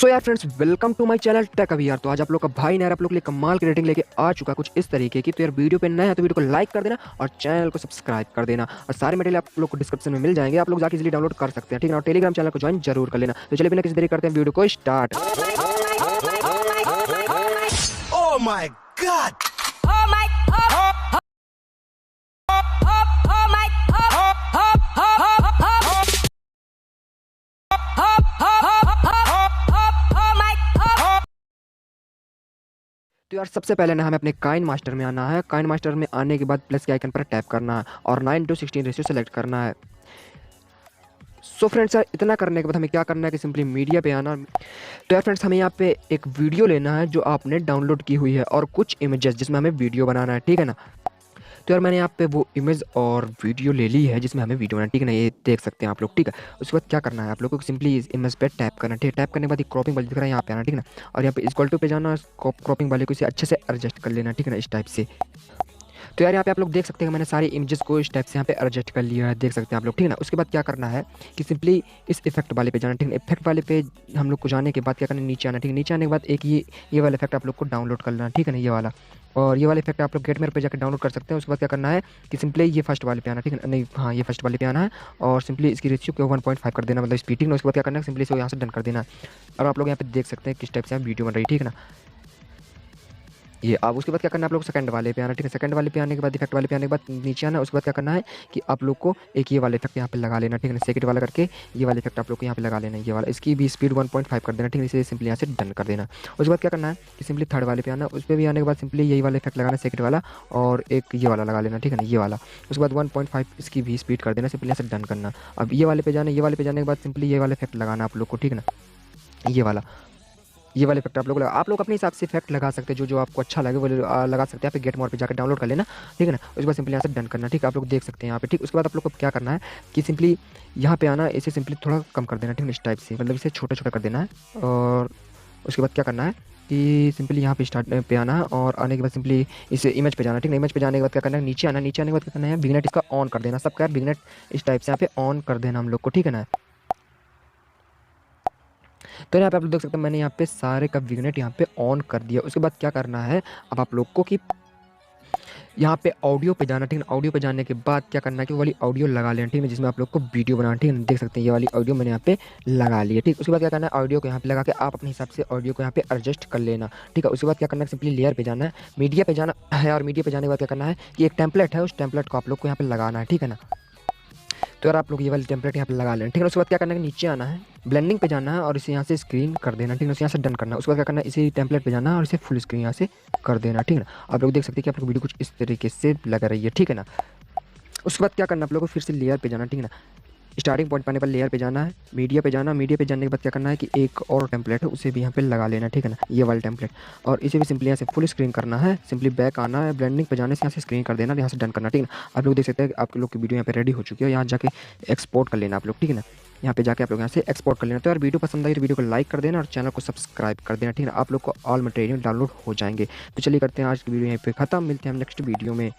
सो यार friends, welcome to my channel tech Abhi. यार तो आज आप लोग का भाई ने यार आप लोग के लिए कमाल की रेटिंग लेके आ चुका कुछ इस तरीके की। तो यार वीडियो पे नया है तो वीडियो को लाइक कर देना और चैनल को सब्सक्राइब कर देना, और सारे मटेरियल आप लोग को डिस्क्रिप्शन में मिल जाएंगे, आप लोग जाके इजीली डाउनलोड कर सकते हैं, ठीक है। और टेलीग्राम चैनल को ज्वाइन जरूर कर लेना। तो चलिए बिना किसी देरी करते हैं वीडियो को स्टार्ट। Oh my God! तो यार सबसे पहले ना हमें अपने काइन मास्टर में आना है। काइन मास्टर में आने के बाद प्लस के आइकन पर टैप करना है और 9:16 रेशियो सेलेक्ट करना है। सो फ्रेंड्स यार इतना करने के बाद हमें क्या करना है कि सिंपली मीडिया पे आना। तो यार फ्रेंड्स हमें यहाँ पे एक वीडियो लेना है जो आपने डाउनलोड की हुई है, और कुछ इमेजेस जिसमें हमें वीडियो बनाना है, ठीक है ना। तो यार मैंने यहाँ पे वो इमेज और वीडियो ले ली है जिसमें हमें वीडियो बनाना है, ठीक है ना। ये देख सकते हैं आप लोग, ठीक है। उसके बाद क्या करना है आप लोगों को, सिंपली इस इमेज पे टैप करना है, ठीक है। टैप करने के बाद ये क्रॉपिंग वाली दिख रहा है, यहाँ पे आना, ठीक है ना। और यहाँ पे इक्वल टू पे जाना, क्रॉपिंग वाले को इसे अच्छे से एडजस्ट कर लेना, ठीक है ना, इस टाइप से। तो यार यहाँ पे आप लोग देख सकते हैं मैंने सारी इमेजेस को इस टाइप से यहाँ पे एडजस्ट कर लिया है, देख सकते हैं आप लोग, ठीक है ना। उसके बाद क्या करना है कि सिंपली इस इफेक्ट वाले पे जाना, ठीक है। इफेक्ट वाले पे हम लोग को जाने के बाद क्या करना है, नीचे आना, ठीक है। नीचे आने के बाद एक ये वाला इफेक्ट आप लोग को डाउनलोड कर लेना, ठीक है ना, ये वाला। और ये वाला इफेक्ट आप लोग गेट मेरे पे जाकर डाउनलोड कर सकते हैं। उसके बाद क्या करना है कि सिंपली ये फर्स्ट वाले पे आना, ठीक है। नहीं, हाँ, ये फर्स्ट वाले पे आना है और सिंपली इसकी रेशियो को 1.5 कर देना, मतलब स्पीडिंग। उसके बाद क्या करना है, सिंपली इसे यहाँ से डन कर देना। और आप लोग यहाँ पे देख सकते हैं किस टाइप से वीडियो बन रही है, ठीक है ना। ये अब उसके बाद क्या करना है, आप लोग सेकंड वाले पे आना, ठीक है। सेकंड वाले पे आने के बाद इफेक्ट वाले पे आने के बाद नीचे आना। उसके बाद क्या करना है कि आप लोग को एक ये वाला इफेक्ट यहाँ पे लगा लेना, ठीक है ना। सेकंड वाला करके ये वाला इफेक्ट आप लोग को यहाँ पे लगा लेना, ये वाला। इसकी भी स्पीड 1.5 कर देना, ठीक है। इसे सिंपली यहाँ से डन कर देना। उसके बाद क्या करना है कि सिंपली थर्ड वाले पे आना। उस पर भी आने के बाद सिंपली यही वाला इफेक्ट लगाना, सेकंड वाला, और एक ये वाला लगा लेना, ठीक है ना, ये वाला। उसके बाद 1.5 इसकी भी स्पीड कर देना, सिंपली यहाँ से डन करना। अब ये वाले पे जाना, ये वाले पे जाने के बाद सिंपली ये वाला इफेक्ट लगाना आप लोग को, ठीक है ना, ये वाले इफेक्ट आप लोग अपने हिसाब से इफेक्ट लगा सकते हैं, जो आपको अच्छा लगे वो लगा सकते हैं। यहाँ पे गेट मोर पे जाकर डाउनलोड कर लेना, ठीक है ना। उसके बाद सिंपली यहाँ से डन करना, ठीक है। आप लोग देख सकते हैं यहाँ पे, ठीक। उसके बाद आप लोग को क्या करना है कि सिंपली यहाँ पे आना, इसे सिंपली थोड़ा कम कर देना, ठीक है, इस टाइप से, मतलब इसे छोटा छोटा कर देना है। और उसके बाद क्या करना है कि सिंपली यहाँ पे स्टार्ट पे आना है, और आने के बाद सिंपली इस इमेज पे जाना, ठीक है। इमेज पे जाने के बाद क्या करना है, नीचे आना। नीचे आने के बाद क्या करना है, विग्नेट इसका ऑन कर देना, सबका विग्नेट इस टाइप से यहाँ पे ऑन कर देना हम लोग को, ठीक है ना। तो यहाँ पे आप लोग देख सकते हैं मैंने यहाँ पे सारे का विग्नेट यहाँ पे ऑन कर दिया। उसके बाद क्या करना है अब आप लोग को कि यहाँ पे ऑडियो पे जाना, ठीक है। ऑडियो पे जाने के बाद क्या करना है कि वो वाली ऑडियो लगा लेना, ठीक है, जिसमें आप लोग को वीडियो बनाना, ठीक है। देख सकते हैं ये वाली ऑडियो मैंने यहाँ पे लगा ली है, ठीक। उसके बाद क्या करना है, ऑडियो को यहाँ पे लगा के आप अपने हिसाब से ऑडियो को यहाँ पे एडजस्ट कर लेना, ठीक है। उसके बाद क्या करना है, सिंपली लेयर पे जाना है, मीडिया पे जाना है, और मीडिया पे जाने के बाद क्या करना है कि एक टेम्पलेट है, उस टेम्पलेट को आप लोग को यहाँ पे लगाना है, ठीक है ना। तो यार आप लोग ये वाली टेम्पलेट यहाँ पे लगा लेना, ठीक है। उसके बाद क्या करना है, नीचे आना है, ब्लेंडिंग पे जाना है, और इसे यहाँ से स्क्रीन कर देना, ठीक है। उसे यहाँ से डन करना है। उसके बाद क्या करना है, इसी टेम्पलेट पे जाना है और इसे फुल स्क्रीन यहाँ से कर देना, ठीक है ना। आप लोग देख सकते हैं कि आप लोग वीडियो कुछ इस तरीके से लग रही है, ठीक है ना। उसके बाद क्या करना है, आप लोग को फिर से लेयर पे जाना, ठीक है ना। स्टार्टिंग पॉइंट पाने पर लेयर पे जाना है, मीडिया पे जाना। मीडिया पे जाने के बाद क्या करना है कि एक और टेम्पलेट है उसे भी यहाँ पे लगा लेना, ठीक है ना, ये वाला टेम्पलेट। और इसे भी सिंपली यहाँ से फुल स्क्रीन करना है। सिंपली बैक आना है, ब्लेंडिंग पे जाने से यहाँ से स्क्रीन कर देना, यहाँ से डन करना, ठीक है ना। आप लोग देख सकते हैं कि आप लोग की वीडियो यहाँ पे रेडी हो चुकी है। यहाँ जाके एक्सपोर्ट कर लेना आप लोग, ठीक है ना। यहाँ पे जाके आप लोग यहाँ से एक्सपोर्ट कर लेना। तो यार वीडियो पसंद आई तो वीडियो को लाइक कर देना और चैनल को सब्सक्राइब कर देना, ठीक है ना। आप लोग को ऑल मटेरियल डाउनलोड हो जाएंगे। तो चलिए करते हैं आज की वीडियो यहीं पे खत्म, मिलते हैं हम नेक्स्ट वीडियो में।